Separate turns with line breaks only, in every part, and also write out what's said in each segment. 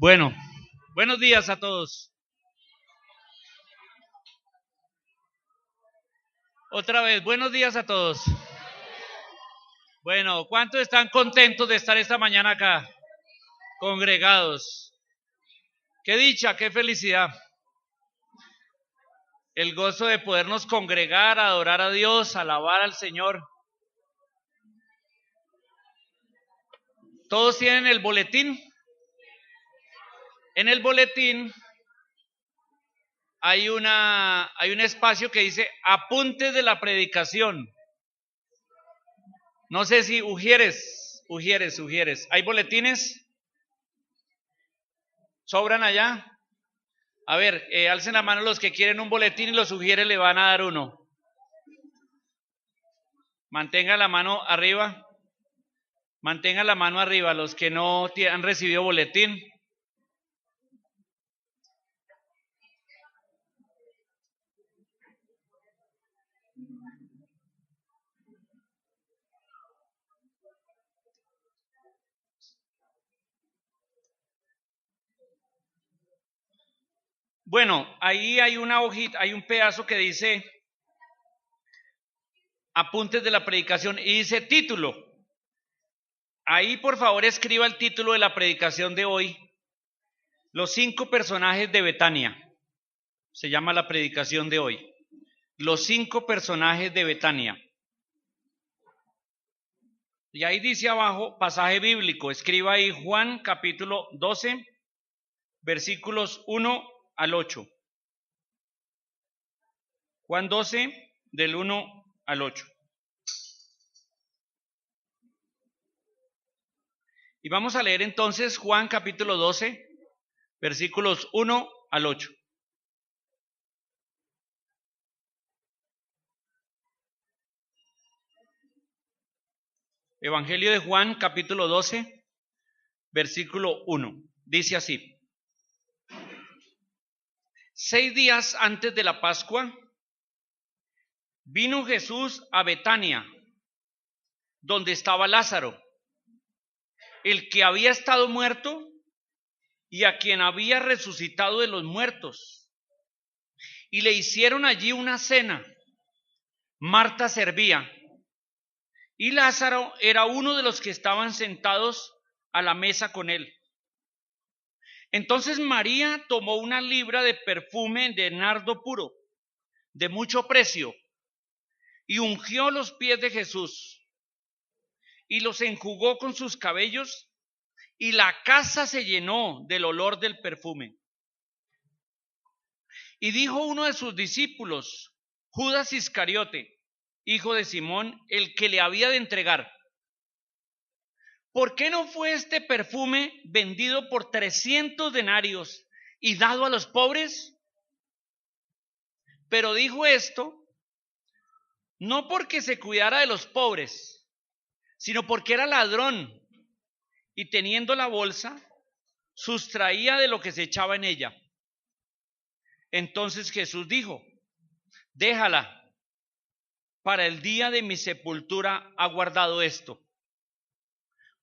Bueno, buenos días a todos. Otra vez, buenos días a todos. Bueno, ¿cuántos están contentos de estar esta mañana acá, congregados? Qué dicha, qué felicidad. El gozo de podernos congregar, adorar a Dios, alabar al Señor. ¿Todos tienen el boletín? En el boletín hay un espacio que dice apuntes de la predicación. No sé si Ujieres. ¿Hay boletines? ¿Sobran allá? A ver, alcen la mano los que quieren un boletín y los Ujieres le van a dar uno. Mantenga la mano arriba. Mantenga la mano arriba los que no han recibido boletín. Bueno, ahí hay una hojita, hay un pedazo que dice apuntes de la predicación y dice título. Ahí por favor escriba el título de la predicación de hoy. Los 5 personajes de Betania. Se llama la predicación de hoy. Los 5 personajes de Betania. Y ahí dice abajo pasaje bíblico. Escriba ahí Juan capítulo 12, versículos 1 al 8. Juan 12, del 1 al 8. Y vamos a leer entonces Juan capítulo 12, versículos 1 al 8. Evangelio de Juan capítulo 12, versículo 1. Dice así: 6 días antes de la Pascua, vino Jesús a Betania, donde estaba Lázaro, el que había estado muerto y a quien había resucitado de los muertos. Y le hicieron allí una cena. Marta servía, y Lázaro era uno de los que estaban sentados a la mesa con él. Entonces María tomó una libra de perfume de nardo puro, de mucho precio, y ungió los pies de Jesús, y los enjugó con sus cabellos, y la casa se llenó del olor del perfume. Y dijo uno de sus discípulos, Judas Iscariote, hijo de Simón, el que le había de entregar: ¿por qué no fue este perfume vendido por 300 denarios y dado a los pobres? Pero dijo esto no porque se cuidara de los pobres, sino porque era ladrón, y teniendo la bolsa, sustraía de lo que se echaba en ella. Entonces Jesús dijo: déjala, para el día de mi sepultura ha guardado esto,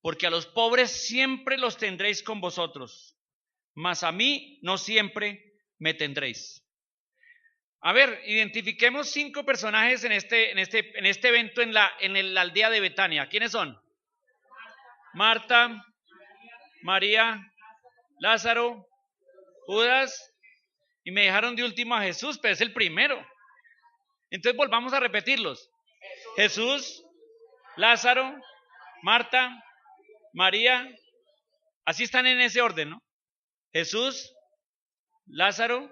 porque a los pobres siempre los tendréis con vosotros, mas a mí no siempre me tendréis. A ver, identifiquemos 5 personajes en este evento en la aldea de Betania. ¿Quiénes son? Marta, María, Lázaro, Judas, y me dejaron de último a Jesús, pero es el primero. Entonces volvamos a repetirlos: Jesús, Lázaro, Marta, María. Así están en ese orden, ¿no? Jesús, Lázaro,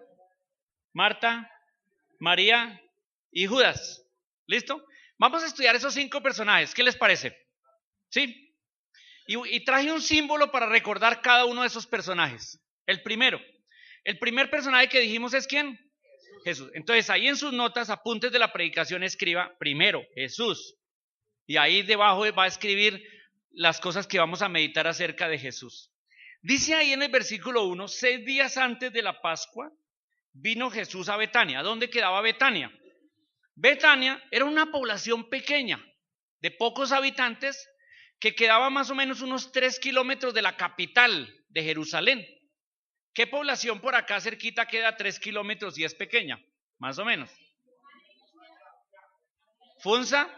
Marta, María y Judas. ¿Listo? Vamos a estudiar esos 5 personajes. ¿Qué les parece? ¿Sí? Y traje un símbolo para recordar cada uno de esos personajes. El primer personaje que dijimos es ¿quién? Jesús. Entonces ahí en sus notas, apuntes de la predicación, escriba primero Jesús. Y ahí debajo va a escribir las cosas que vamos a meditar acerca de Jesús. Dice ahí en el versículo 1, 6 días antes de la Pascua, vino Jesús a Betania. ¿Dónde quedaba Betania? Betania era una población pequeña, de pocos habitantes, que quedaba más o menos unos 3 kilómetros de la capital de Jerusalén. ¿Qué población por acá cerquita queda a 3 kilómetros y es pequeña? Más o menos. Funza,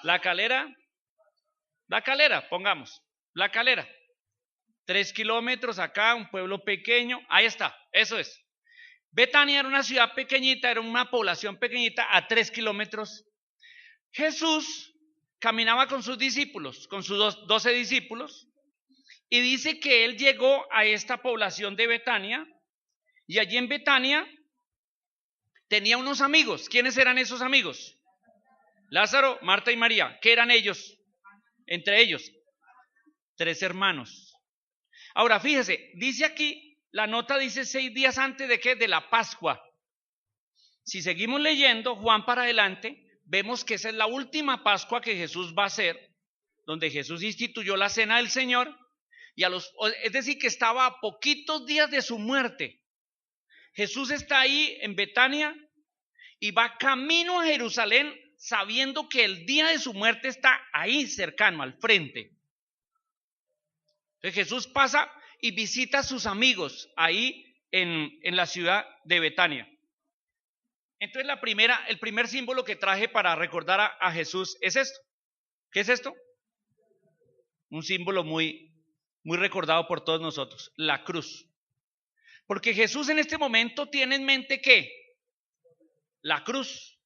La Calera, pongamos, La Calera. 3 kilómetros acá, un pueblo pequeño, ahí está, eso es. Betania era una ciudad pequeñita, era una población pequeñita a 3 kilómetros. Jesús caminaba con sus discípulos, con sus 12 discípulos, y dice que él llegó a esta población de Betania, y allí en Betania tenía unos amigos. ¿Quiénes eran esos amigos? Lázaro, Marta y María. ¿Qué eran ellos? Entre ellos, 3 hermanos. Ahora, fíjese, dice aquí, la nota dice 6 días antes de ¿qué? De la Pascua. Si seguimos leyendo Juan para adelante, vemos que esa es la última Pascua que Jesús va a hacer, donde Jesús instituyó la cena del Señor, y es decir, que estaba a poquitos días de su muerte. Jesús está ahí en Betania y va camino a Jerusalén sabiendo que el día de su muerte está ahí cercano, al frente. Entonces Jesús pasa y visita a sus amigos ahí en la ciudad de Betania. Entonces el primer símbolo que traje para recordar a Jesús es esto. ¿Qué es esto? Un símbolo muy recordado por todos nosotros, la cruz. Porque Jesús en este momento tiene en mente ¿qué? La cruz.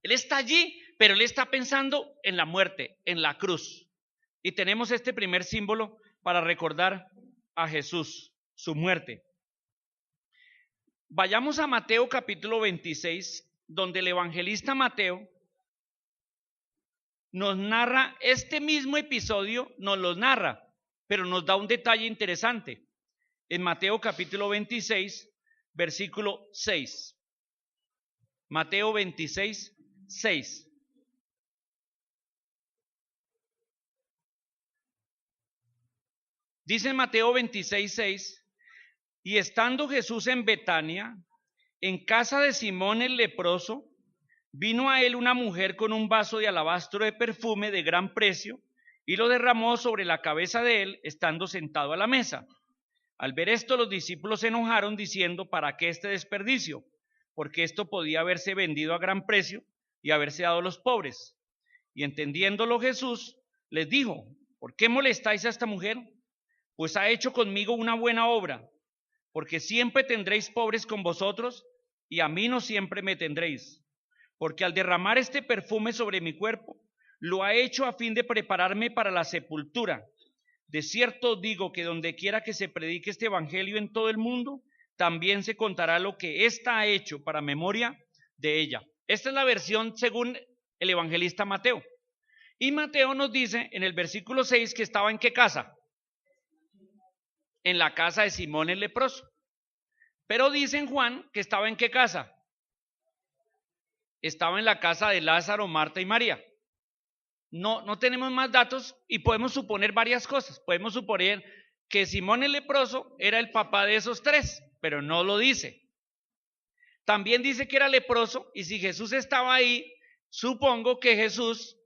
Él está allí, pero él está pensando en la muerte, en la cruz. Y tenemos este primer símbolo para recordar a Jesús, su muerte. Vayamos a Mateo capítulo 26, donde el evangelista Mateo nos narra este mismo episodio, nos lo narra, pero nos da un detalle interesante. En Mateo capítulo 26, versículo 6. Mateo 26, 6. Dice Mateo 26, 6, y estando Jesús en Betania, en casa de Simón el leproso, vino a él una mujer con un vaso de alabastro de perfume de gran precio, y lo derramó sobre la cabeza de él, estando sentado a la mesa. Al ver esto, los discípulos se enojaron, diciendo, ¿para qué este desperdicio? Porque esto podía haberse vendido a gran precio y haberse dado a los pobres. Y entendiéndolo Jesús, les dijo, ¿por qué molestáis a esta mujer? Pues ha hecho conmigo una buena obra, porque siempre tendréis pobres con vosotros, y a mí no siempre me tendréis. Porque al derramar este perfume sobre mi cuerpo, lo ha hecho a fin de prepararme para la sepultura. De cierto digo que donde quiera que se predique este evangelio en todo el mundo, también se contará lo que ésta ha hecho para memoria de ella. Esta es la versión según el evangelista Mateo. Y Mateo nos dice en el versículo 6 que estaba ¿en qué casa? En la casa de Simón el leproso. Pero dice en Juan que estaba ¿en qué casa? Estaba en la casa de Lázaro, Marta y María. No tenemos más datos y podemos suponer varias cosas. Podemos suponer que Simón el leproso era el papá de esos 3, pero no lo dice. También dice que era leproso, y si Jesús estaba ahí, supongo que Jesús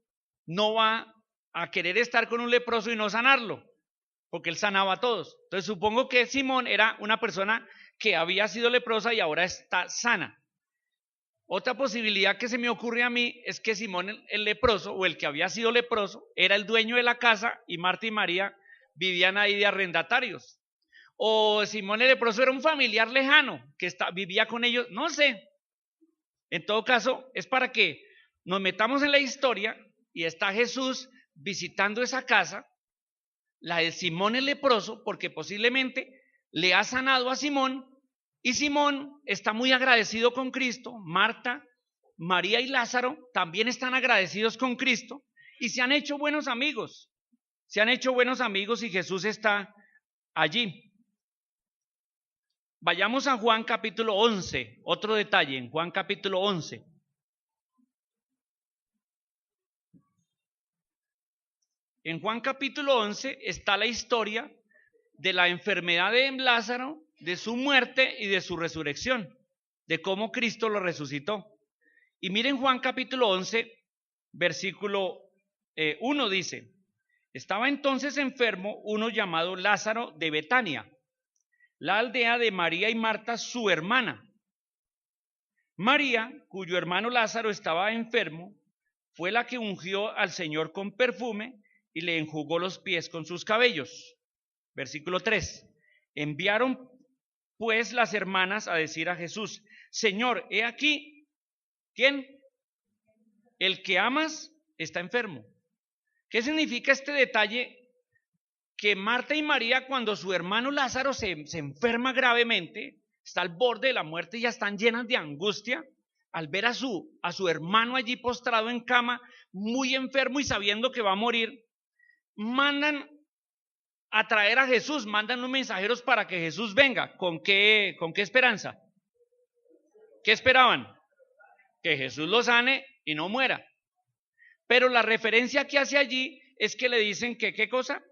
no va a querer estar con un leproso y no sanarlo, porque él sanaba a todos. Entonces supongo que Simón era una persona que había sido leprosa y ahora está sana. Otra posibilidad que se me ocurre a mí es que Simón el leproso, o el que había sido leproso, era el dueño de la casa y Marta y María vivían ahí de arrendatarios. O Simón el leproso era un familiar lejano que vivía con ellos, no sé. En todo caso, es para que nos metamos en la historia y está Jesús visitando esa casa, la de Simón el leproso, porque posiblemente le ha sanado a Simón. Y Simón está muy agradecido con Cristo. Marta, María y Lázaro también están agradecidos con Cristo y se han hecho buenos amigos. Se han hecho buenos amigos y Jesús está allí. Vayamos a Juan capítulo 11, otro detalle en Juan capítulo 11. En Juan capítulo 11 está la historia de la enfermedad de Lázaro, de su muerte y de su resurrección, de cómo Cristo lo resucitó. Y miren Juan capítulo 11, versículo 1 dice, estaba entonces enfermo uno llamado Lázaro de Betania, la aldea de María y Marta, su hermana. María, cuyo hermano Lázaro estaba enfermo, fue la que ungió al Señor con perfume y le enjugó los pies con sus cabellos. Versículo 3. Enviaron pues las hermanas a decir a Jesús: Señor, he aquí, ¿quién? El que amas está enfermo. ¿Qué significa este detalle? Que Marta y María, cuando su hermano Lázaro se enferma gravemente, está al borde de la muerte y ya están llenas de angustia, al ver a su hermano allí postrado en cama, muy enfermo y sabiendo que va a morir, mandan a traer a Jesús, mandan unos mensajeros para que Jesús venga. ¿Con qué esperanza? ¿Qué esperaban? Que Jesús lo sane y no muera. Pero la referencia que hace allí es que le dicen que, ¿qué cosa?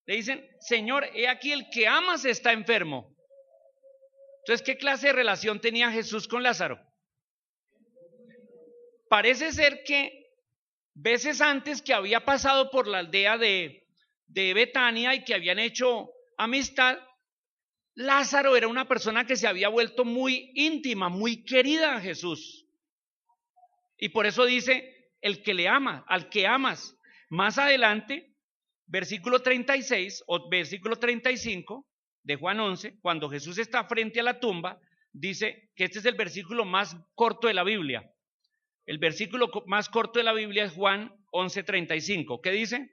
Le dicen: Señor, he aquí el que amas está enfermo. Entonces, ¿qué clase de relación tenía Jesús con Lázaro? Parece ser que veces antes que había pasado por la aldea de Betania y que habían hecho amistad, Lázaro era una persona que se había vuelto muy íntima, muy querida a Jesús. Y por eso dice: el que le ama, al que amas. Más adelante, versículo 36 o versículo 35 de Juan 11, cuando Jesús está frente a la tumba, dice que este es el versículo más corto de la Biblia. El versículo más corto de la Biblia es Juan 11:35. ¿Qué dice?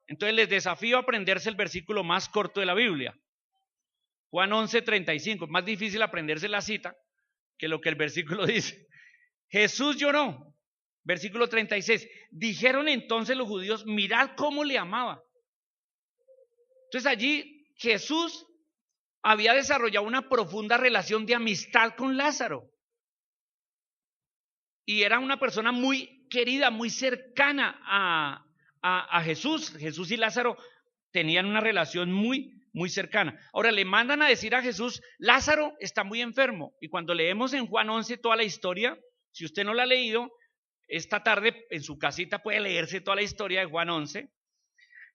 Entonces les desafío a aprenderse el versículo más corto de la Biblia. Juan 11:35. Es más difícil aprenderse la cita que lo que el versículo dice. Jesús lloró. Versículo 36. Dijeron entonces los judíos: mirad cómo le amaba. Entonces allí Jesús había desarrollado una profunda relación de amistad con Lázaro. Y era una persona muy querida, muy cercana a Jesús. Jesús y Lázaro tenían una relación muy, muy cercana. Ahora le mandan a decir a Jesús: Lázaro está muy enfermo. Y cuando leemos en Juan 11 toda la historia, si usted no la ha leído, esta tarde en su casita puede leerse toda la historia de Juan 11.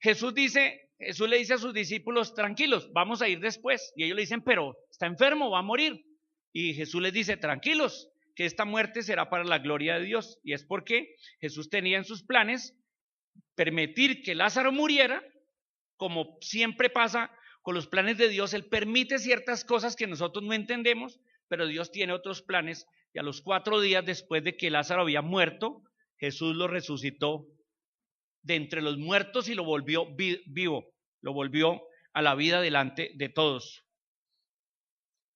Jesús le dice a sus discípulos: tranquilos, vamos a ir después. Y ellos le dicen: pero está enfermo, va a morir. Y Jesús les dice: tranquilos, que esta muerte será para la gloria de Dios. Y es porque Jesús tenía en sus planes permitir que Lázaro muriera, como siempre pasa con los planes de Dios. Él permite ciertas cosas que nosotros no entendemos, pero Dios tiene otros planes. Y a los 4 días después de que Lázaro había muerto, Jesús lo resucitó de entre los muertos y lo volvió vivo, lo volvió a la vida delante de todos.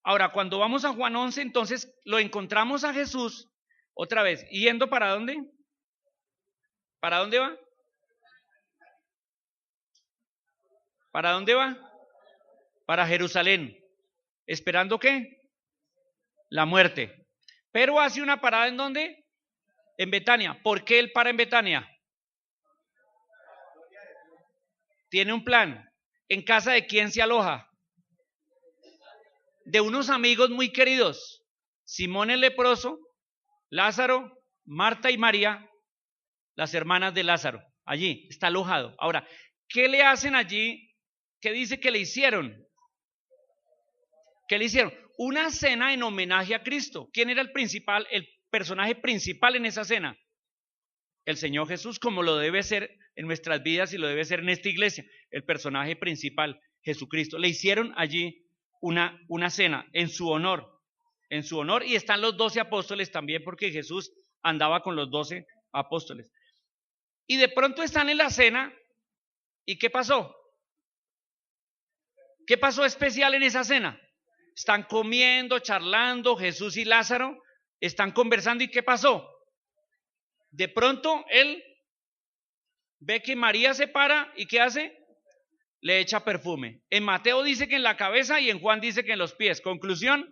Ahora, cuando vamos a Juan 11, entonces lo encontramos a Jesús otra vez, yendo ¿para dónde? ¿Para dónde va? ¿Para dónde va? Para Jerusalén. ¿Esperando qué? La muerte. Pero hace una parada ¿en dónde? En Betania. ¿Por qué él para en Betania? Tiene un plan. ¿En casa de quién se aloja? De unos amigos muy queridos: Simón el leproso, Lázaro, Marta y María, las hermanas de Lázaro. Allí está alojado. Ahora, ¿qué le hacen allí? ¿Qué dice que le hicieron? ¿Qué le hicieron? Una cena en homenaje a Cristo. ¿Quién era el personaje principal en esa cena? El Señor Jesús, como lo debe ser en nuestras vidas y lo debe ser en esta iglesia. El personaje principal, Jesucristo. Le hicieron allí una cena en su honor. En su honor, y están los 12 apóstoles también, porque Jesús andaba con los 12 apóstoles. Y de pronto están en la cena. ¿Y qué pasó? ¿Qué pasó especial en esa cena? Están comiendo, charlando, Jesús y Lázaro están conversando. ¿Y qué pasó? De pronto él ve que María se para y ¿qué hace? Le echa perfume. En Mateo dice que en la cabeza y en Juan dice que en los pies. Conclusión: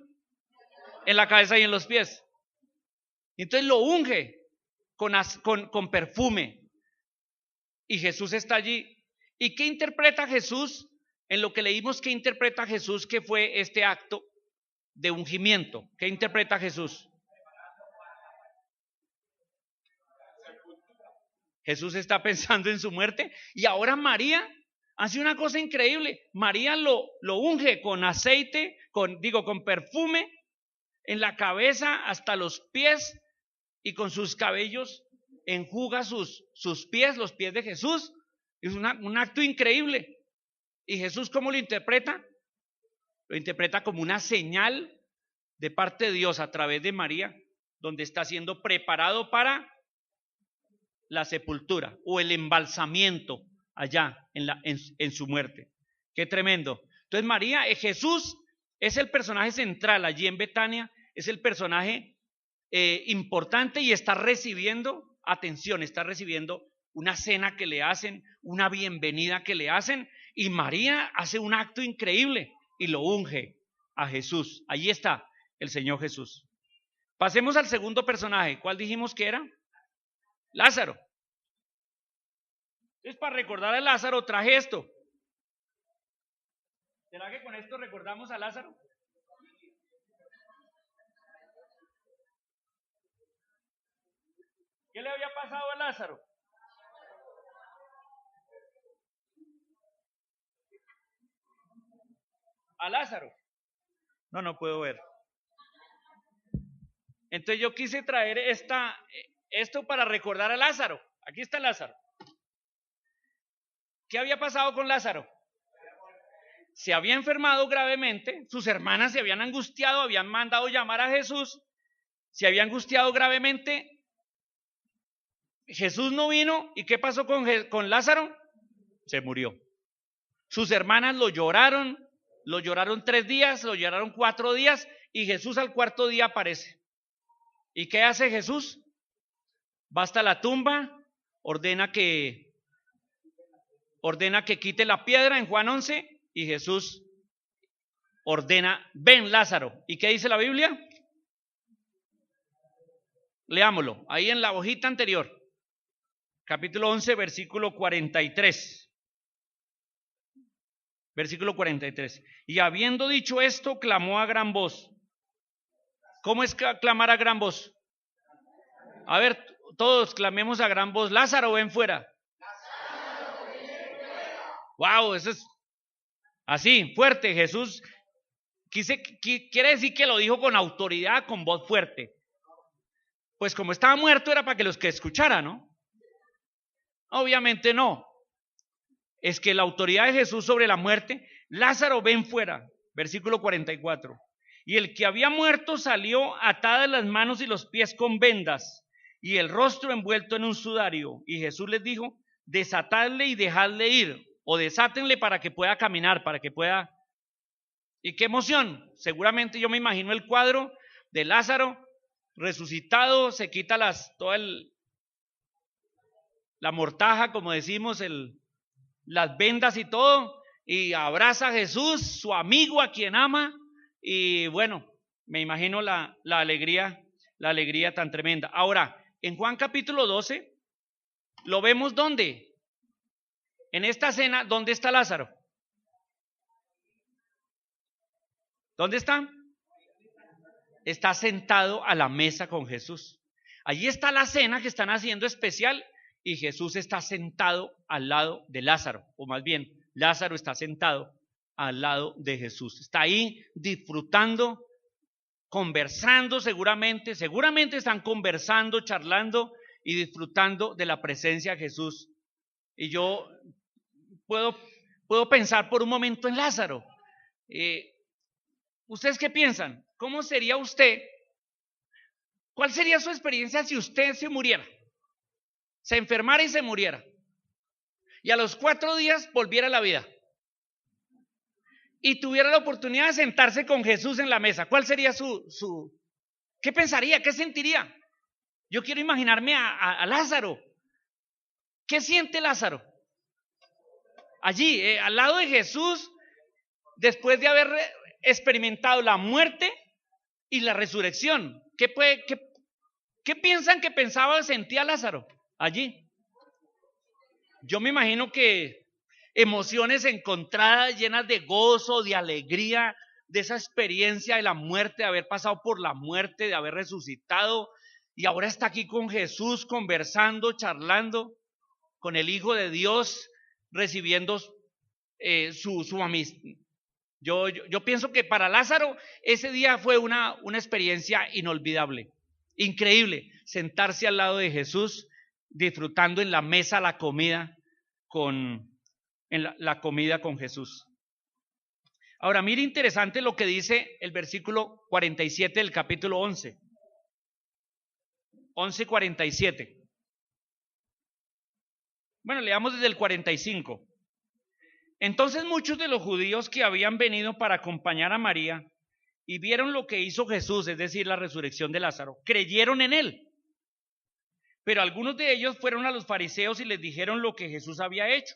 en la cabeza y en los pies. Entonces lo unge con perfume. Y Jesús está allí. ¿Y qué interpreta Jesús? En lo que leímos, ¿qué interpreta Jesús que fue este acto de ungimiento? ¿Qué interpreta Jesús? Jesús está pensando en su muerte. Y ahora María hace una cosa increíble. María lo unge con aceite, con perfume en la cabeza hasta los pies, y con sus cabellos enjuga sus pies, los pies de Jesús. Es un acto increíble. ¿Y Jesús cómo lo interpreta? Lo interpreta como una señal de parte de Dios a través de María, donde está siendo preparado para la sepultura o el embalsamiento allá en su muerte. Qué tremendo. Entonces María, Jesús es el personaje central allí en Betania, es el personaje importante, y está recibiendo atención, está recibiendo una cena que le hacen, una bienvenida que le hacen, y María hace un acto increíble y lo unge a Jesús. Allí está el Señor Jesús. Pasemos al segundo personaje. ¿Cuál dijimos que era? Lázaro. Entonces, para recordar a Lázaro traje esto. ¿Será que con esto recordamos a Lázaro? ¿Qué le había pasado a Lázaro? A Lázaro. No puedo ver. Entonces yo quise traer esto para recordar a Lázaro. Aquí está Lázaro. ¿Qué había pasado con Lázaro? Se había enfermado gravemente, sus hermanas se habían angustiado, habían mandado llamar a Jesús, se había angustiado gravemente. Jesús no vino, ¿y qué pasó con Lázaro? Se murió. Sus hermanas lo lloraron 3 días, lo lloraron 4 días, y Jesús al 4.º día aparece. ¿Y qué hace Jesús? Va hasta la tumba, ordena que quite la piedra en Juan 11, y Jesús ordena: ven, Lázaro. ¿Y qué dice la Biblia? Leámoslo, ahí en la hojita anterior, capítulo 11, versículo 43. Versículo 43. Y habiendo dicho esto, clamó a gran voz. ¿Cómo es clamar a gran voz? A ver, todos clamemos a gran voz: Lázaro, ven fuera. Wow, eso es así, fuerte. Jesús quiere decir que lo dijo con autoridad, con voz fuerte. Pues como estaba muerto era para que los que escucharan, ¿no? Obviamente no. Es que la autoridad de Jesús sobre la muerte: Lázaro, ven fuera. Versículo 44. Y el que había muerto salió, atadas las manos y los pies con vendas, y el rostro envuelto en un sudario. Y Jesús les dijo: desatadle y dejadle ir, o desátenle para que pueda caminar, para que pueda. Y qué emoción. Seguramente yo me imagino el cuadro de Lázaro resucitado, se quita toda la mortaja, como decimos, las vendas y todo, y abraza a Jesús, su amigo a quien ama, y bueno, me imagino la alegría tan tremenda. Ahora, en Juan capítulo 12, lo vemos ¿dónde? En esta cena, ¿dónde está Lázaro? ¿Dónde está? Está sentado a la mesa con Jesús. Allí está la cena que están haciendo especial, y Jesús está sentado al lado de Lázaro, o más bien, Lázaro está sentado al lado de Jesús. Está ahí disfrutando, conversando, seguramente están conversando, charlando y disfrutando de la presencia de Jesús. Y yo puedo pensar por un momento en Lázaro. ¿Ustedes qué piensan? ¿Cómo sería usted? ¿Cuál sería su experiencia si usted se muriera? Se enfermara y se muriera, y a los 4 días volviera a la vida, y tuviera la oportunidad de sentarse con Jesús en la mesa. ¿Cuál sería qué pensaría? ¿Qué sentiría? Yo quiero imaginarme a Lázaro. ¿Qué siente Lázaro? Allí, al lado de Jesús, después de haber experimentado la muerte y la resurrección. ¿Qué piensan que pensaba o sentía Lázaro allí? Yo me imagino que emociones encontradas, llenas de gozo, de alegría, de esa experiencia de la muerte, de haber pasado por la muerte, de haber resucitado, y ahora está aquí con Jesús, conversando, charlando con el Hijo de Dios, recibiendo su amistad. Yo pienso que para Lázaro ese día fue una experiencia inolvidable, increíble, sentarse al lado de Jesús, disfrutando en la mesa la comida la comida con Jesús. Ahora, mire interesante lo que dice el versículo 47 del capítulo 11. 11:47. Bueno, leamos desde el 45. Entonces muchos de los judíos que habían venido para acompañar a María y vieron lo que hizo Jesús, es decir, la resurrección de Lázaro, creyeron en él. Pero algunos de ellos fueron a los fariseos y les dijeron lo que Jesús había hecho.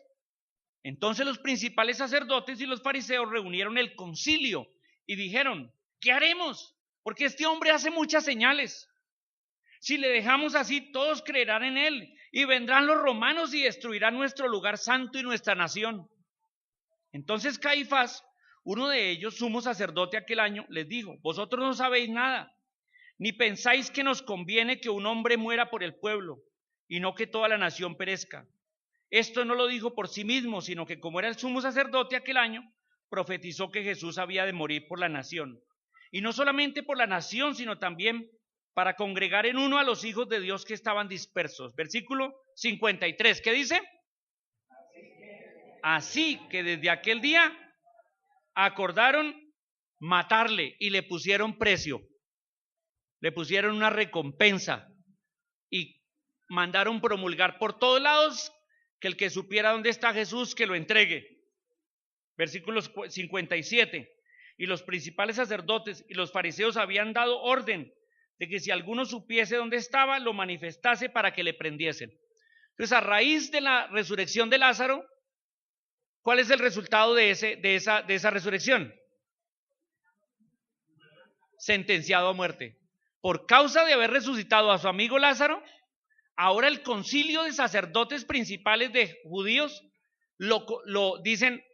Entonces los principales sacerdotes y los fariseos reunieron el concilio y dijeron: ¿qué haremos? Porque este hombre hace muchas señales. Si le dejamos así, todos creerán en él, y vendrán los romanos y destruirán nuestro lugar santo y nuestra nación. Entonces Caifás, uno de ellos, sumo sacerdote aquel año, les dijo: vosotros no sabéis nada, ni pensáis que nos conviene que un hombre muera por el pueblo, y no que toda la nación perezca. Esto no lo dijo por sí mismo, sino que como era el sumo sacerdote aquel año, profetizó que Jesús había de morir por la nación. Y no solamente por la nación, sino también para congregar en uno a los hijos de Dios que estaban dispersos. Versículo 53, ¿qué dice? Así que desde aquel día acordaron matarle y le pusieron precio, le pusieron una recompensa y mandaron promulgar por todos lados que el que supiera dónde está Jesús, que lo entregue. Versículo 57. Y los principales sacerdotes y los fariseos habían dado orden de que si alguno supiese dónde estaba, lo manifestase para que le prendiesen. Entonces, a raíz de la resurrección de Lázaro, ¿cuál es el resultado de esa resurrección? Sentenciado a muerte. Por causa de haber resucitado a su amigo Lázaro, ahora el concilio de sacerdotes principales de judíos lo dicen: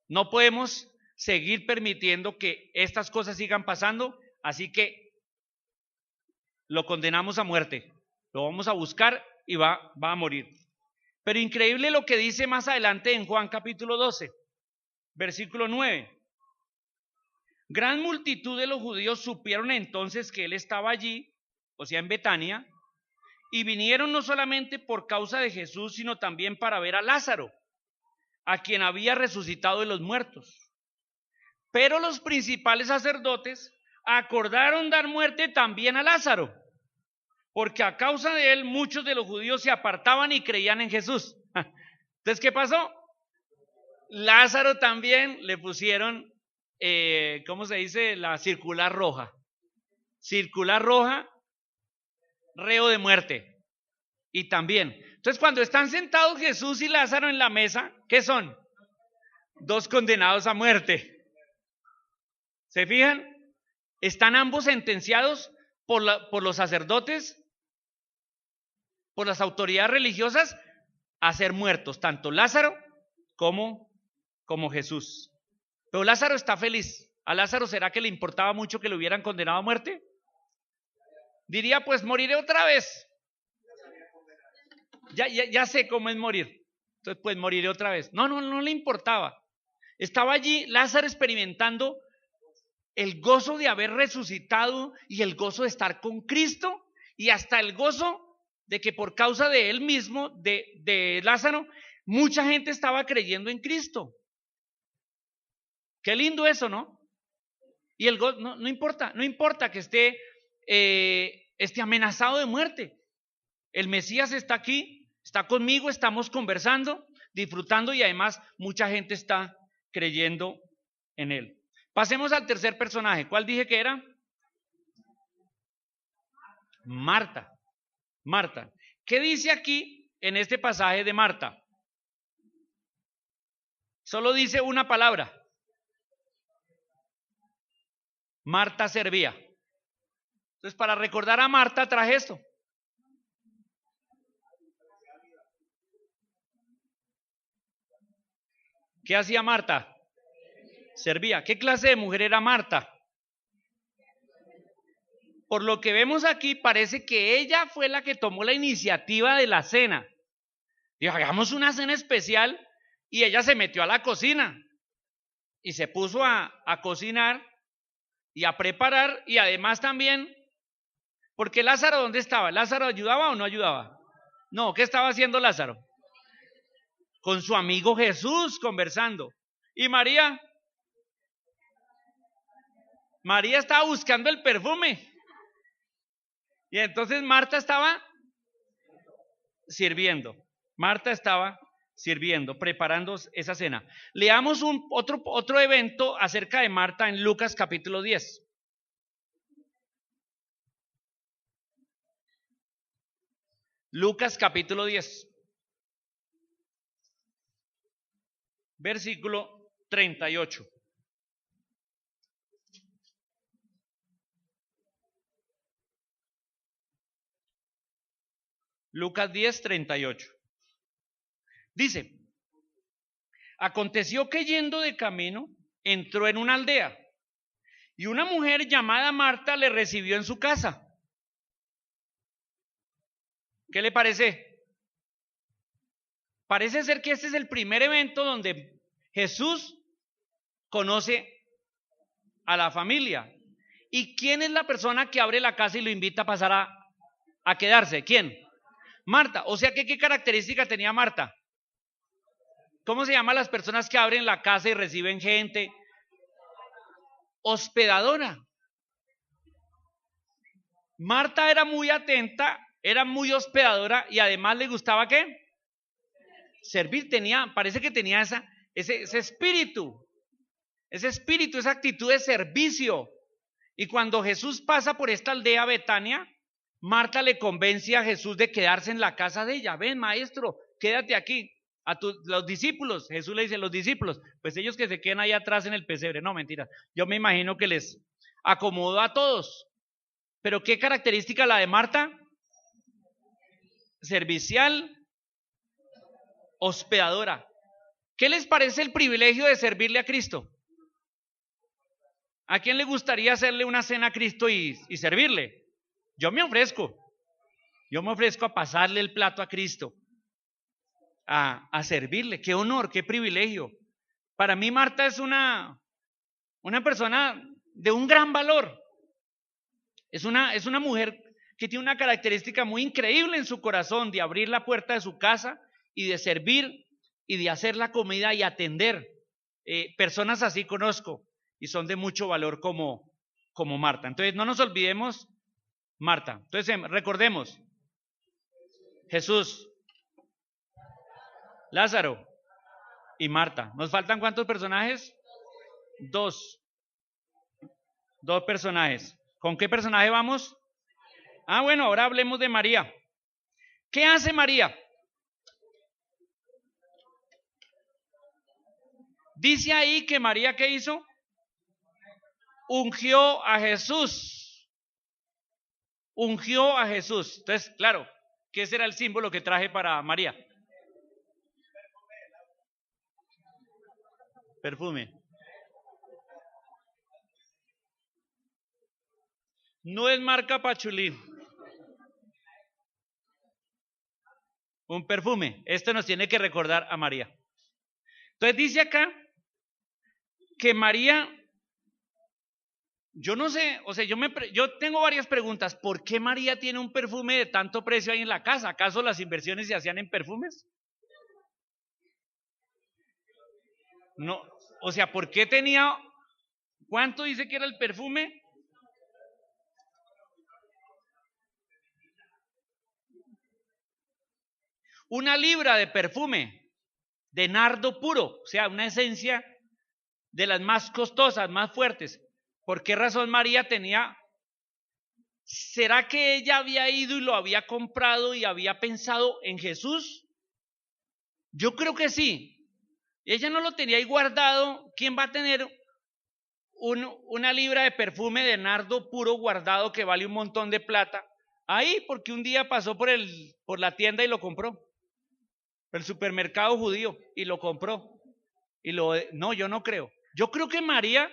no podemos seguir permitiendo que estas cosas sigan pasando, así que lo condenamos a muerte, lo vamos a buscar y va a morir. Pero increíble lo que dice más adelante en Juan capítulo 12, versículo 9. Gran multitud de los judíos supieron entonces que él estaba allí, o sea, en Betania, y vinieron no solamente por causa de Jesús, sino también para ver a Lázaro, a quien había resucitado de los muertos. Pero los principales sacerdotes acordaron dar muerte también a Lázaro, porque a causa de él muchos de los judíos se apartaban y creían en Jesús. Entonces, ¿qué pasó? Lázaro también le pusieron, ¿cómo se dice? La circular roja. Circular roja, reo de muerte. Y también, entonces cuando están sentados Jesús y Lázaro en la mesa, ¿qué son? Dos condenados a muerte. ¿Se fijan? Están ambos sentenciados por los sacerdotes, por las autoridades religiosas, a ser muertos, tanto Lázaro como Jesús. Pero Lázaro está feliz. ¿A Lázaro será que le importaba mucho que lo hubieran condenado a muerte? Diría: pues moriré otra vez. Ya sé cómo es morir. Entonces, pues moriré otra vez. No le importaba. Estaba allí Lázaro experimentando el gozo de haber resucitado y el gozo de estar con Cristo, y hasta el gozo de que por causa de él mismo, de Lázaro, mucha gente estaba creyendo en Cristo. Qué lindo eso, ¿no? Y el gozo, no importa que esté amenazado de muerte. El Mesías está aquí, está conmigo, estamos conversando, disfrutando, y además mucha gente está creyendo en él. Pasemos al tercer personaje. ¿Cuál dije que era? Marta. ¿Qué dice aquí en este pasaje de Marta? Solo dice una palabra: Marta servía. Entonces, para recordar a Marta traje esto. ¿Qué hacía Marta? Servía. ¿Qué clase de mujer era Marta? Por lo que vemos aquí, parece que ella fue la que tomó la iniciativa de la cena. Dijo: hagamos una cena especial Y ella se metió a la cocina y se puso a cocinar y a preparar, y además también, porque Lázaro, ¿dónde estaba? ¿Lázaro ayudaba o no ayudaba? No, ¿qué estaba haciendo Lázaro? Con su amigo Jesús conversando. Y María estaba buscando el perfume. Y entonces Marta estaba sirviendo. Marta estaba sirviendo, preparando esa cena. Leamos otro evento acerca de Marta en Lucas capítulo 10. Lucas capítulo 10. Versículo 38. Lucas 10, 38. Dice: aconteció que yendo de camino, entró en una aldea, y una mujer llamada Marta le recibió en su casa. ¿Qué le parece? Parece ser que este es el primer evento donde Jesús conoce a la familia. ¿Y quién es la persona que abre la casa y lo invita a pasar a quedarse? ¿Quién? Marta. O sea, ¿qué característica tenía Marta? ¿Cómo se llaman las personas que abren la casa y reciben gente? Hospedadora. Marta era muy atenta, era muy hospedadora y además le gustaba ¿qué? Servir. Parece que tenía ese espíritu, esa actitud de servicio. Y cuando Jesús pasa por esta aldea Betania, Marta le convence a Jesús de quedarse en la casa de ella. Ven, maestro, quédate aquí. Los discípulos, Jesús le dice, los discípulos, pues ellos que se queden ahí atrás en el pesebre. No, mentira, yo me imagino que les acomodó a todos. Pero ¿qué característica la de Marta? Servicial, hospedadora. ¿Qué les parece el privilegio de servirle a Cristo? ¿A quién le gustaría hacerle una cena a Cristo y servirle? Yo me ofrezco a pasarle el plato a Cristo, a servirle. Qué honor, qué privilegio. Para mí Marta es una persona de un gran valor. Es una mujer que tiene una característica muy increíble en su corazón de abrir la puerta de su casa y de servir y de hacer la comida y atender. Personas así conozco y son de mucho valor como Marta. Entonces no nos olvidemos Marta. Entonces recordemos: Jesús, Lázaro y Marta. ¿Nos faltan cuántos personajes? Dos personajes. ¿Con qué personaje vamos? Bueno, ahora hablemos de María. ¿Qué hace María? Dice ahí que María, ¿qué hizo? Ungió a Jesús. Ungió a Jesús. Entonces, claro, ¿qué será el símbolo que traje para María? Perfume. No es marca Pachulí. Un perfume. Esto nos tiene que recordar a María. Entonces dice acá que María, yo no sé, o sea, yo tengo varias preguntas. ¿Por qué María tiene un perfume de tanto precio ahí en la casa? ¿Acaso las inversiones se hacían en perfumes? No, o sea, ¿por qué tenía? ¿Cuánto dice que era el perfume? Una libra de perfume de nardo puro, o sea, una esencia de las más costosas, más fuertes. ¿Por qué razón María tenía? ¿Será que ella había ido y lo había comprado y había pensado en Jesús? Yo creo que sí. Ella no lo tenía ahí guardado. ¿Quién va a tener una libra de perfume de nardo puro guardado que vale un montón de plata? Ahí, porque un día pasó por la tienda y lo compró. El supermercado judío y lo compró. No, yo no creo. Yo creo que María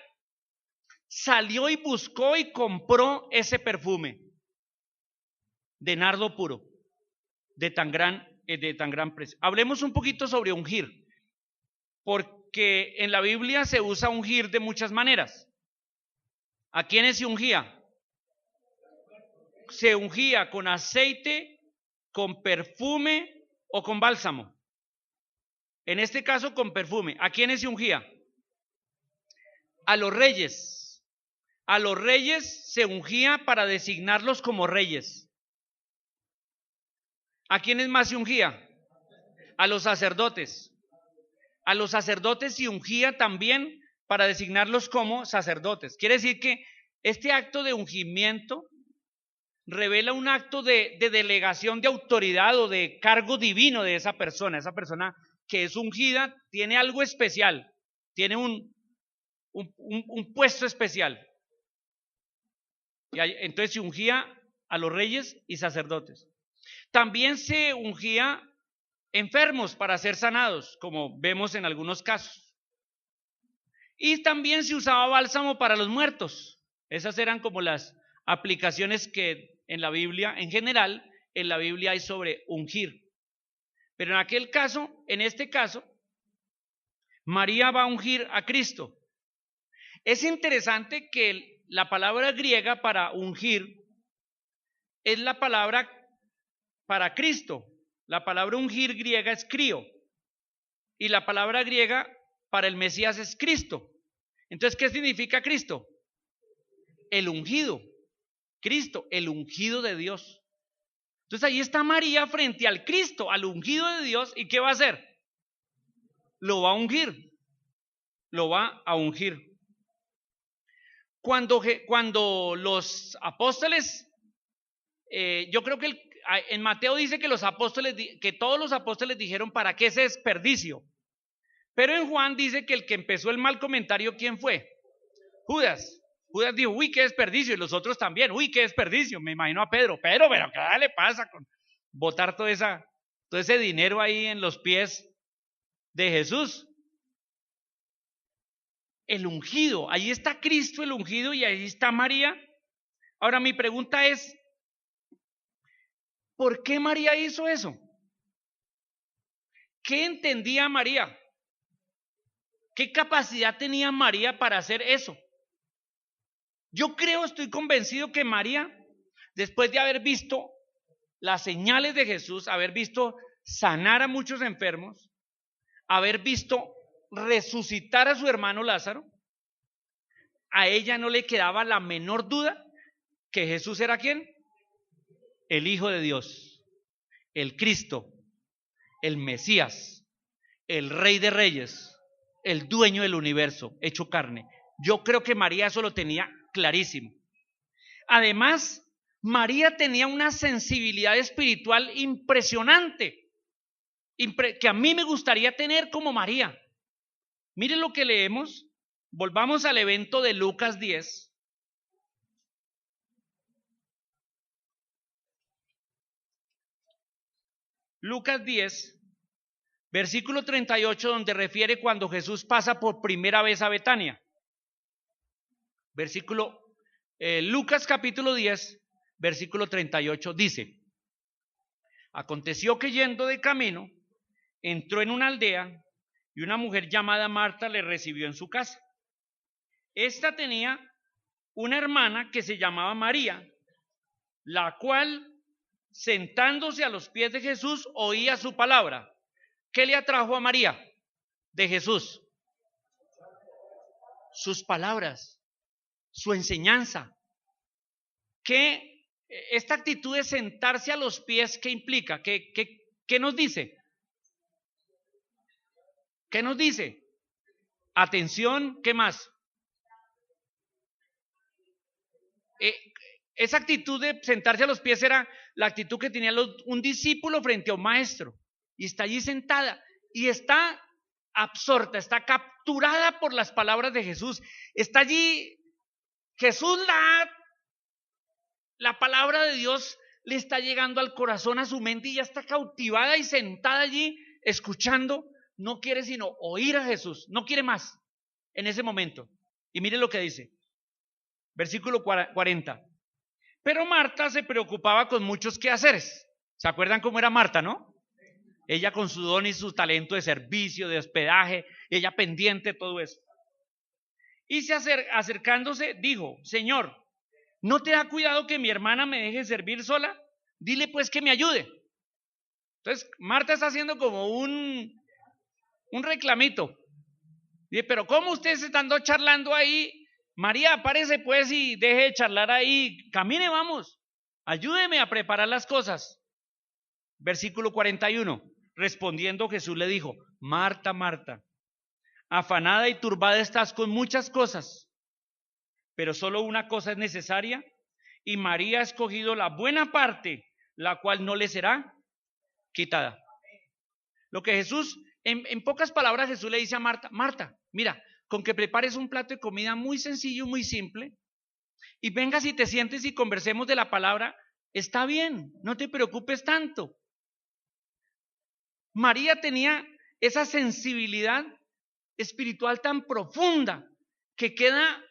salió y buscó y compró ese perfume de nardo puro, de tan gran precio. Hablemos un poquito sobre ungir. porque en la Biblia se usa ungir de muchas maneras. ¿A quiénes se ungía? Se ungía con aceite, con perfume o con bálsamo. En este caso con perfume. ¿A quiénes se ungía? A los reyes. A los reyes se ungía para designarlos como reyes. ¿A quiénes más se ungía? A los sacerdotes. A los sacerdotes se ungía también para designarlos como sacerdotes. Quiere decir que este acto de ungimiento revela un acto de delegación de autoridad o de cargo divino de esa persona. Esa persona que es ungida tiene algo especial, tiene un puesto especial. Y entonces se ungía a los reyes y sacerdotes. También se ungía enfermos para ser sanados, como vemos en algunos casos. Y también se usaba bálsamo para los muertos. Esas eran como las aplicaciones que en la Biblia, en general, en la Biblia hay sobre ungir. Pero en este caso, María va a ungir a Cristo. Es interesante que la palabra griega para ungir es la palabra para Cristo. La palabra ungir griega es crío. Y la palabra griega para el Mesías es Cristo. Entonces, ¿qué significa Cristo? El ungido. Cristo, el ungido de Dios. Entonces ahí está María frente al Cristo, al ungido de Dios. ¿Y qué va a hacer? Lo va a ungir. Lo va a ungir. Cuando los apóstoles, yo creo que en Mateo dice que todos los apóstoles dijeron: ¿para qué ese desperdicio? Pero en Juan dice que el que empezó el mal comentario, ¿quién fue? Judas. Judas dijo: uy, qué desperdicio. Y los otros también: uy, qué desperdicio. Me imagino a Pedro: pero ¿qué le pasa con botar todo ese dinero ahí en los pies de Jesús? El ungido, ahí está Cristo el ungido y ahí está María. Ahora mi pregunta es: ¿por qué María hizo eso? ¿Qué entendía María? ¿Qué capacidad tenía María para hacer eso? Yo estoy convencido que María, después de haber visto las señales de Jesús, haber visto sanar a muchos enfermos, haber visto resucitar a su hermano Lázaro, a ella no le quedaba la menor duda que Jesús era ¿quién? El Hijo de Dios, el Cristo, el Mesías, el Rey de Reyes, el dueño del universo, hecho carne. Yo creo que María eso lo tenía clarísimo. Además, María tenía una sensibilidad espiritual impresionante, que a mí me gustaría tener como María. Miren lo que leemos. Volvamos al evento de Lucas 10. Lucas 10, versículo 38, donde refiere cuando Jesús pasa por primera vez a Betania. Lucas capítulo 10, versículo 38 dice: aconteció que yendo de camino, entró en una aldea y una mujer llamada Marta le recibió en su casa. Esta tenía una hermana que se llamaba María, la cual, sentándose a los pies de Jesús, oía su palabra. ¿Qué le atrajo a María de Jesús? Sus palabras, su enseñanza. ¿Qué esta actitud de sentarse a los pies, qué implica? ¿Qué nos dice? ¿Qué nos dice? Atención, ¿qué más? Esa actitud de sentarse a los pies era la actitud que tenía un discípulo frente a un maestro. Y está allí sentada y está absorta, está capturada por las palabras de Jesús. Está allí, Jesús la palabra de Dios le está llegando al corazón, a su mente, y ya está cautivada y sentada allí escuchando. No quiere sino oír a Jesús, no quiere más en ese momento. Y mire lo que dice, versículo 40. Pero Marta se preocupaba con muchos quehaceres. ¿Se acuerdan cómo era Marta, no? Ella con su don y su talento de servicio, de hospedaje, ella pendiente de todo eso. Y acercándose dijo, Señor, ¿no te da cuidado que mi hermana me deje servir sola? Dile pues que me ayude. Entonces Marta está haciendo como un reclamito. Dice, pero ¿cómo ustedes están charlando ahí? María, aparece pues y deje de charlar ahí. Camine, vamos. Ayúdeme a preparar las cosas. Versículo 41. Respondiendo Jesús le dijo, Marta, Marta, afanada y turbada estás con muchas cosas, pero solo una cosa es necesaria, y María ha escogido la buena parte, la cual no le será quitada. Lo que Jesús, en pocas palabras, Jesús le dice a Marta, Marta, mira, con que prepares un plato de comida muy sencillo, muy simple, y vengas y te sientes y conversemos de la palabra, está bien, no te preocupes tanto. María tenía esa sensibilidad espiritual tan profunda que queda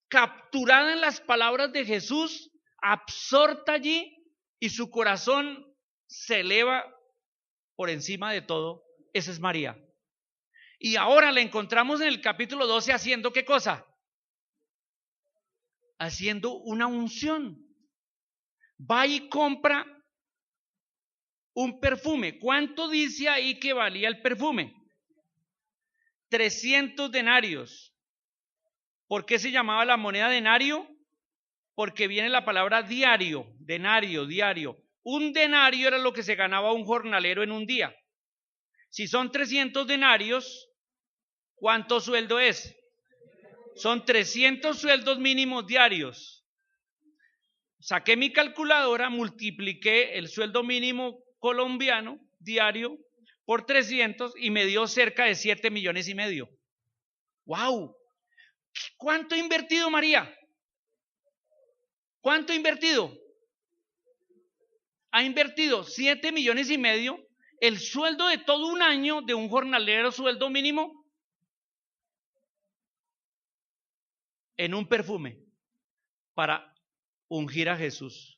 capturada en las palabras de Jesús, absorta allí, y su corazón se eleva por encima de todo. Esa es María. Y ahora la encontramos en el capítulo 12 haciendo ¿qué cosa? Haciendo una unción. Va y compra un perfume. ¿Cuánto dice ahí que valía el perfume? 300 denarios. ¿Por qué se llamaba la moneda denario? Porque viene la palabra diario, denario, diario. Un denario era lo que se ganaba un jornalero en un día. Si son 300 denarios, ¿cuánto sueldo es? Son 300 sueldos mínimos diarios. Saqué mi calculadora, multipliqué el sueldo mínimo colombiano diario por 300 y me dio cerca de 7,5 millones. ¡Wow! ¿Cuánto ha invertido María? ¿Cuánto ha invertido? Ha invertido 7,5 millones, el sueldo de todo un año de un jornalero sueldo mínimo, en un perfume para ungir a Jesús.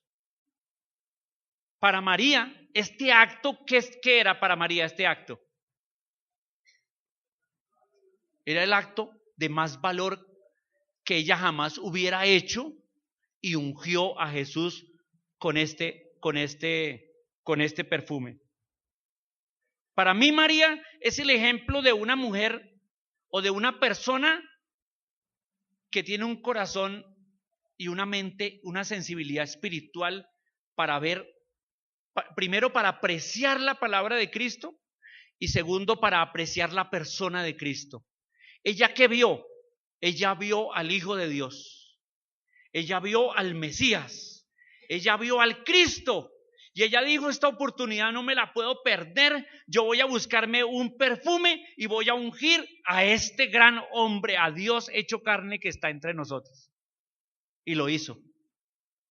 Para María, este acto, ¿qué era para María este acto? Era el acto de más valor que ella jamás hubiera hecho, y ungió a Jesús con este perfume. Para mí María es el ejemplo de una mujer o de una persona que tiene un corazón y una mente, una sensibilidad espiritual para ver, primero para apreciar la palabra de Cristo y segundo para apreciar la persona de Cristo. ¿Ella qué vio? Ella vio al Hijo de Dios, ella vio al Mesías, ella vio al Cristo, y ella dijo, esta oportunidad no me la puedo perder, yo voy a buscarme un perfume y voy a ungir a este gran hombre, a Dios hecho carne que está entre nosotros. Y lo hizo,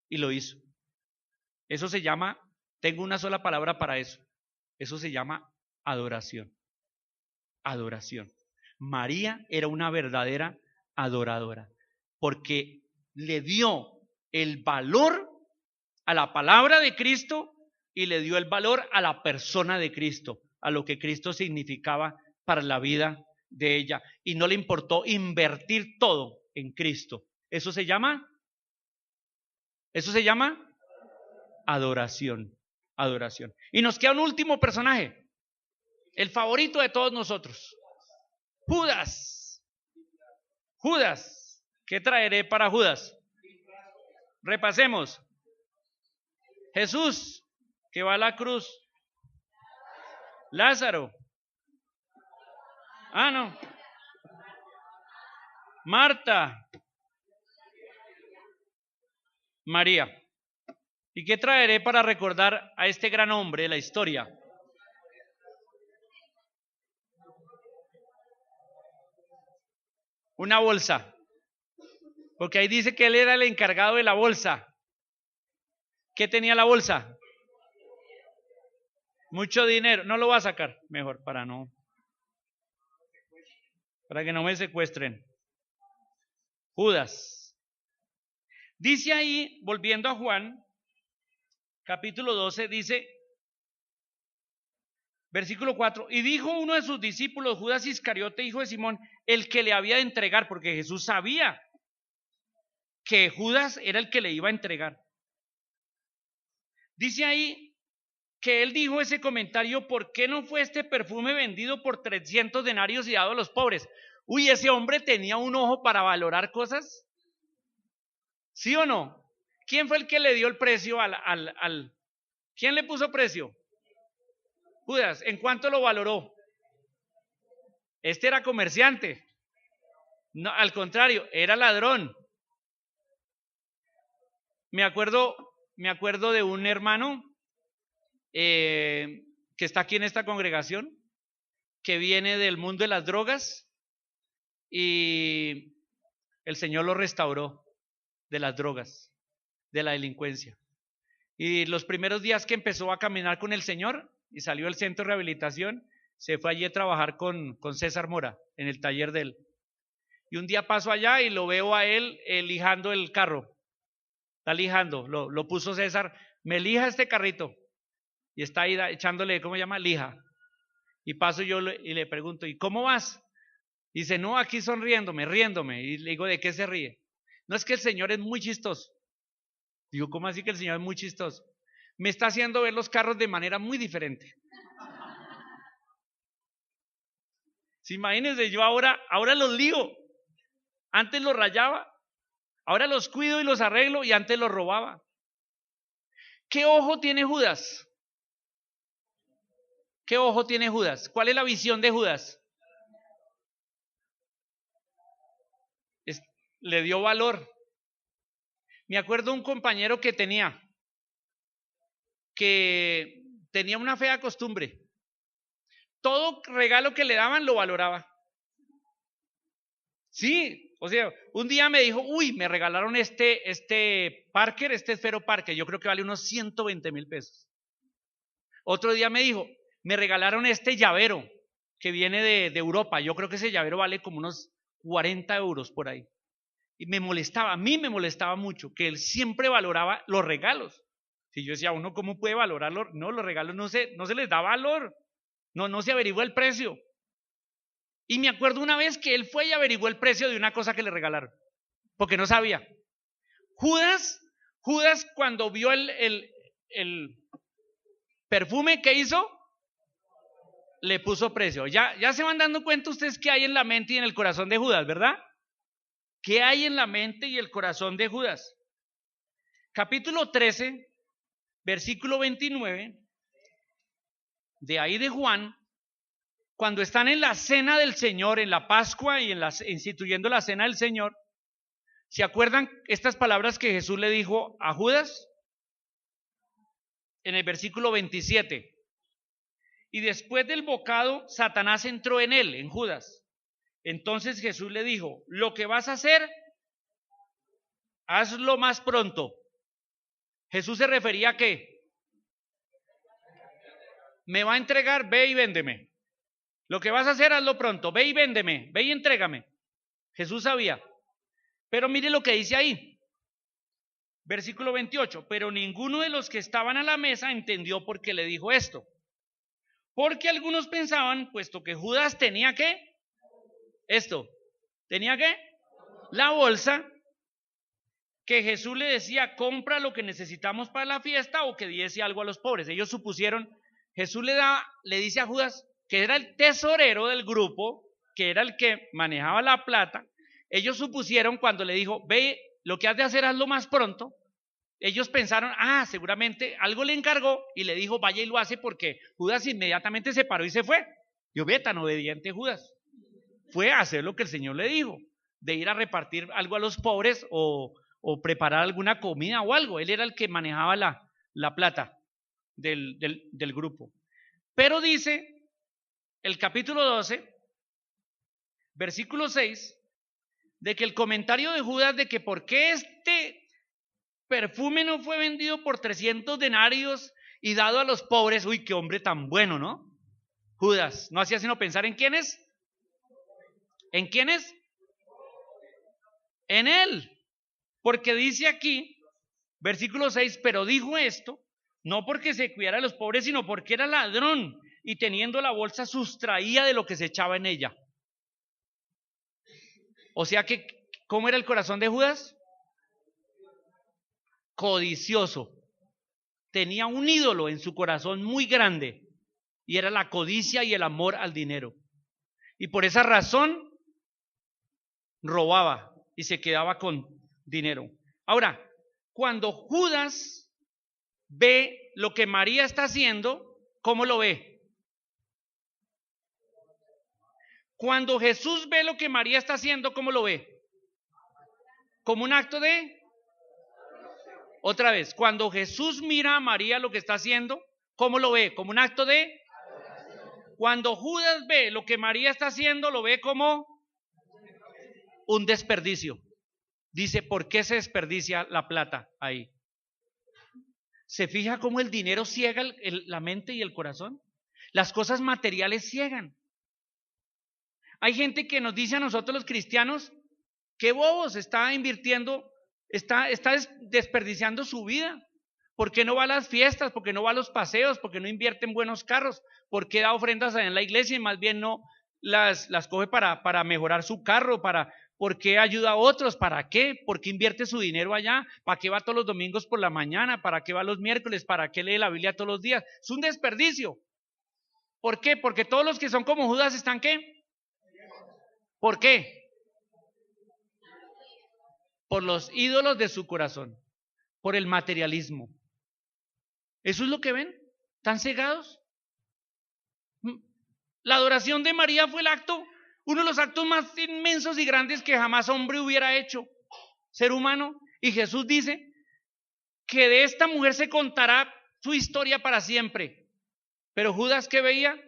y lo hizo. Eso se llama, tengo una sola palabra para eso, eso se llama adoración. Adoración. María era una verdadera adoradora, porque le dio el valor a la palabra de Cristo y le dio el valor a la persona de Cristo, a lo que Cristo significaba para la vida de ella, y no le importó invertir todo en Cristo. Eso se llama adoración. Adoración. Y nos queda un último personaje, el favorito de todos nosotros, Judas. Judas. ¿Qué traeré para Judas? Repasemos. Jesús, que va a la cruz. Lázaro. No. Marta. María. ¿Y qué traeré para recordar a este gran hombre de la historia? Una bolsa. Porque ahí dice que él era el encargado de la bolsa. ¿Qué tenía la bolsa? Mucho dinero. No lo voy a sacar, mejor, para que no me secuestren. Judas. Dice ahí, volviendo a Juan, capítulo 12, dice, Versículo 4. Y dijo uno de sus discípulos, Judas Iscariote, hijo de Simón, el que le había de entregar, porque Jesús sabía que Judas era el que le iba a entregar. Dice ahí que él dijo ese comentario: ¿por qué no fue este perfume vendido por 300 denarios y dado a los pobres? Uy, ese hombre tenía un ojo para valorar cosas. ¿Sí o no? ¿Quién fue el que le dio el precio ¿Quién le puso precio? Judas. ¿En cuánto lo valoró? Este era comerciante. No, al contrario, era ladrón. Me acuerdo de un hermano que está aquí en esta congregación, que viene del mundo de las drogas, y el Señor lo restauró de las drogas, de la delincuencia. Y los primeros días que empezó a caminar con el Señor y salió del centro de rehabilitación, se fue allí a trabajar con César Mora en el taller de él. Y un día paso allá y lo veo a él lijando el carro. Está lijando, lo puso César: me lija este carrito. Y está ahí echándole, ¿cómo se llama? Lija. Y paso yo y le pregunto: ¿y cómo vas? Y dice: no, aquí sonriéndome, riéndome. Y le digo: ¿de qué se ríe? No, es que el Señor es muy chistoso. Digo: ¿cómo así que el Señor es muy chistoso? Me está haciendo ver los carros de manera muy diferente. ¿Se imagínense? Yo ahora los lío. Antes los rayaba, ahora los cuido y los arreglo, y antes los robaba. ¿Qué ojo tiene Judas? ¿Qué ojo tiene Judas? ¿Cuál es la visión de Judas? Le dio valor. Me acuerdo un compañero que tenía una fea costumbre. Todo regalo que le daban lo valoraba. Sí, o sea, un día me dijo: uy, me regalaron este Parker, este esfero Parker, yo creo que vale unos 120,000 pesos. Otro día me dijo: me regalaron este llavero que viene de Europa, yo creo que ese llavero vale como unos 40 euros por ahí. Y a mí me molestaba mucho que él siempre valoraba los regalos. Si yo decía: uno, ¿cómo puede valorarlo? No, los regalos no se les da valor, no se averigua el precio. Y me acuerdo una vez que él fue y averiguó el precio de una cosa que le regalaron, porque no sabía. Judas, cuando vio el perfume, ¿qué hizo? Le puso precio. Ya se van dando cuenta ustedes qué hay en la mente y en el corazón de Judas, ¿verdad? ¿Qué hay en la mente y el corazón de Judas? Capítulo 13, versículo 29, de ahí de Juan, cuando están en la cena del Señor, en la Pascua y instituyendo la cena del Señor, ¿se acuerdan estas palabras que Jesús le dijo a Judas? En el versículo 27. Y después del bocado, Satanás entró en él, en Judas. Entonces Jesús le dijo: lo que vas a hacer, hazlo más pronto. Jesús se refería a ¿qué? Me va a entregar, ve y véndeme. Lo que vas a hacer, hazlo pronto, ve y véndeme, ve y entrégame. Jesús sabía. Pero mire lo que dice ahí. Versículo 28. Pero ninguno de los que estaban a la mesa entendió por qué le dijo esto. Porque algunos pensaban, puesto que Judas tenía ¿qué? ¿Tenía qué? La bolsa, que Jesús le decía: compra lo que necesitamos para la fiesta, o que diese algo a los pobres. Ellos supusieron, Jesús le dice a Judas, que era el tesorero del grupo, que era el que manejaba la plata. Ellos supusieron, cuando le dijo: ve, lo que has de hacer, hazlo más pronto. Ellos pensaron: seguramente algo le encargó y le dijo: vaya y lo hace, porque Judas inmediatamente se paró y se fue. Yo ve, tan obediente Judas. Fue a hacer lo que el Señor le dijo, de ir a repartir algo a los pobres o preparar alguna comida o algo. Él era el que manejaba la plata del grupo. Pero dice el capítulo 12, versículo 6, de que el comentario de Judas de que por qué este perfume no fue vendido por 300 denarios y dado a los pobres. Uy, qué hombre tan bueno, ¿no? Judas no hacía sino pensar en quiénes. ¿En quiénes? En él. Porque dice aquí, versículo 6, pero dijo esto no porque se cuidara a los pobres, sino porque era ladrón y teniendo la bolsa sustraía de lo que se echaba en ella. O sea que, ¿cómo era el corazón de Judas? Codicioso. Tenía un ídolo en su corazón muy grande y era la codicia y el amor al dinero. Y por esa razón robaba y se quedaba con dinero. Ahora, cuando Judas ve lo que María está haciendo, ¿cómo lo ve? Cuando Jesús ve lo que María está haciendo, ¿cómo lo ve? Como un acto de... Otra vez, cuando Jesús mira a María lo que está haciendo, ¿cómo lo ve? Como un acto de... Cuando Judas ve lo que María está haciendo, lo ve como un desperdicio. Dice, ¿por qué se desperdicia la plata ahí? ¿Se fija cómo el dinero ciega la mente y el corazón? Las cosas materiales ciegan. Hay gente que nos dice a nosotros los cristianos, qué bobos, está invirtiendo, está desperdiciando su vida. ¿Por qué no va a las fiestas? ¿Por qué no va a los paseos? ¿Por qué no invierte en buenos carros? ¿Por qué da ofrendas en la iglesia y más bien no las coge para mejorar su carro? ¿Por qué ayuda a otros? ¿Para qué? ¿Por qué invierte su dinero allá? ¿Para qué va todos los domingos por la mañana? ¿Para qué va los miércoles? ¿Para qué lee la Biblia todos los días? Es un desperdicio. ¿Por qué? Porque todos los que son como Judas están ¿qué? ¿Por qué? Por los ídolos de su corazón, por el materialismo. ¿Eso es lo que ven? ¿Están cegados? La adoración de María fue uno de los actos más inmensos y grandes que jamás hombre hubiera hecho, ser humano. Y Jesús dice que de esta mujer se contará su historia para siempre. Pero Judas, ¿qué veía?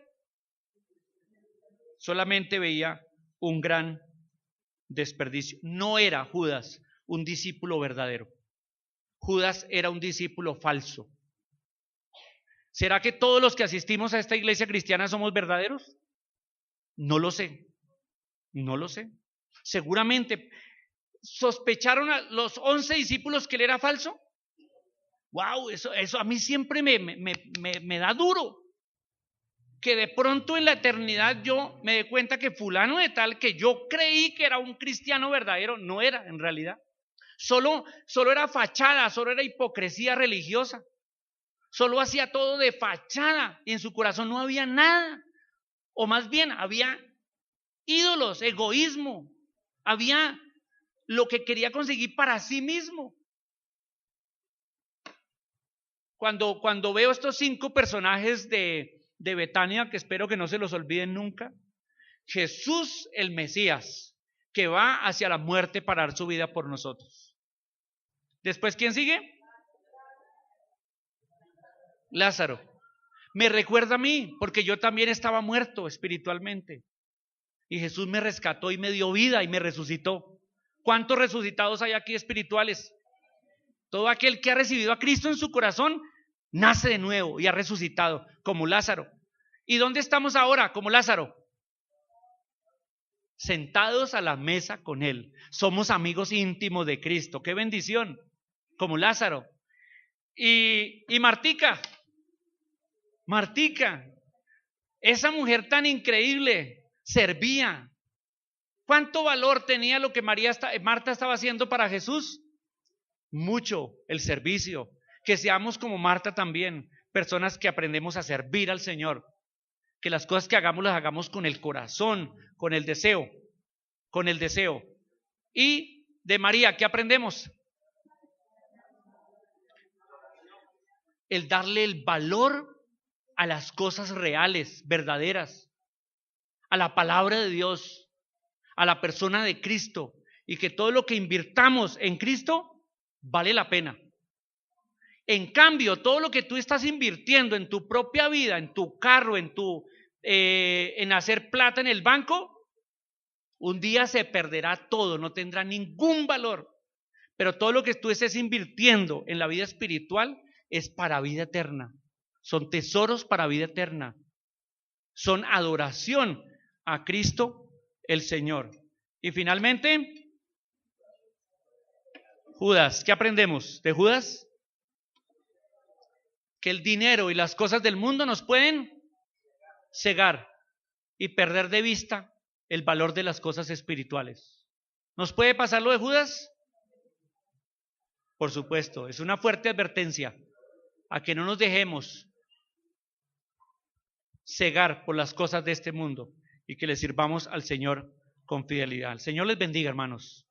Solamente veía un gran desperdicio. No era Judas un discípulo verdadero. Judas era un discípulo falso. ¿Será que todos los que asistimos a esta iglesia cristiana somos verdaderos? No lo sé. No lo sé. Seguramente sospecharon a los 11 discípulos que él era falso. Wow, eso a mí siempre me da duro. Que de pronto en la eternidad yo me dé cuenta que fulano de tal que yo creí que era un cristiano verdadero, no era en realidad. Solo era fachada, solo era hipocresía religiosa. Solo hacía todo de fachada y en su corazón no había nada. O más bien había ídolos, egoísmo. Había lo que quería conseguir para sí mismo. Cuando veo estos 5 personajes de Betania, que espero que no se los olviden nunca. Jesús el Mesías, que va hacia la muerte para dar su vida por nosotros. Después, ¿quién sigue? Lázaro. Me recuerda a mí, porque yo también estaba muerto espiritualmente. Y Jesús me rescató y me dio vida y me resucitó. ¿Cuántos resucitados hay aquí espirituales? Todo aquel que ha recibido a Cristo en su corazón nace de nuevo y ha resucitado, como Lázaro. ¿Y dónde estamos ahora? Como Lázaro. Sentados a la mesa con Él. Somos amigos íntimos de Cristo. ¡Qué bendición! Como Lázaro. Y Martica, esa mujer tan increíble, servía. ¿Cuánto valor tenía lo que Marta estaba haciendo para Jesús? Mucho, el servicio. Que seamos como Marta también, personas que aprendemos a servir al Señor. Que las cosas que hagamos las hagamos con el corazón, con el deseo. Y de María, ¿qué aprendemos? El darle el valor a las cosas reales, verdaderas, a la palabra de Dios, a la persona de Cristo, y que todo lo que invirtamos en Cristo vale la pena. En cambio, todo lo que tú estás invirtiendo en tu propia vida, en tu carro, en hacer plata en el banco, un día se perderá todo, no tendrá ningún valor. Pero todo lo que tú estés invirtiendo en la vida espiritual es para vida eterna. Son tesoros para vida eterna. Son adoración a Cristo el Señor. Y finalmente, Judas. ¿Qué aprendemos de Judas? Que el dinero y las cosas del mundo nos pueden cegar y perder de vista el valor de las cosas espirituales. ¿Nos puede pasar lo de Judas? Por supuesto, es una fuerte advertencia a que no nos dejemos cegar por las cosas de este mundo y que le sirvamos al Señor con fidelidad. El Señor les bendiga, hermanos.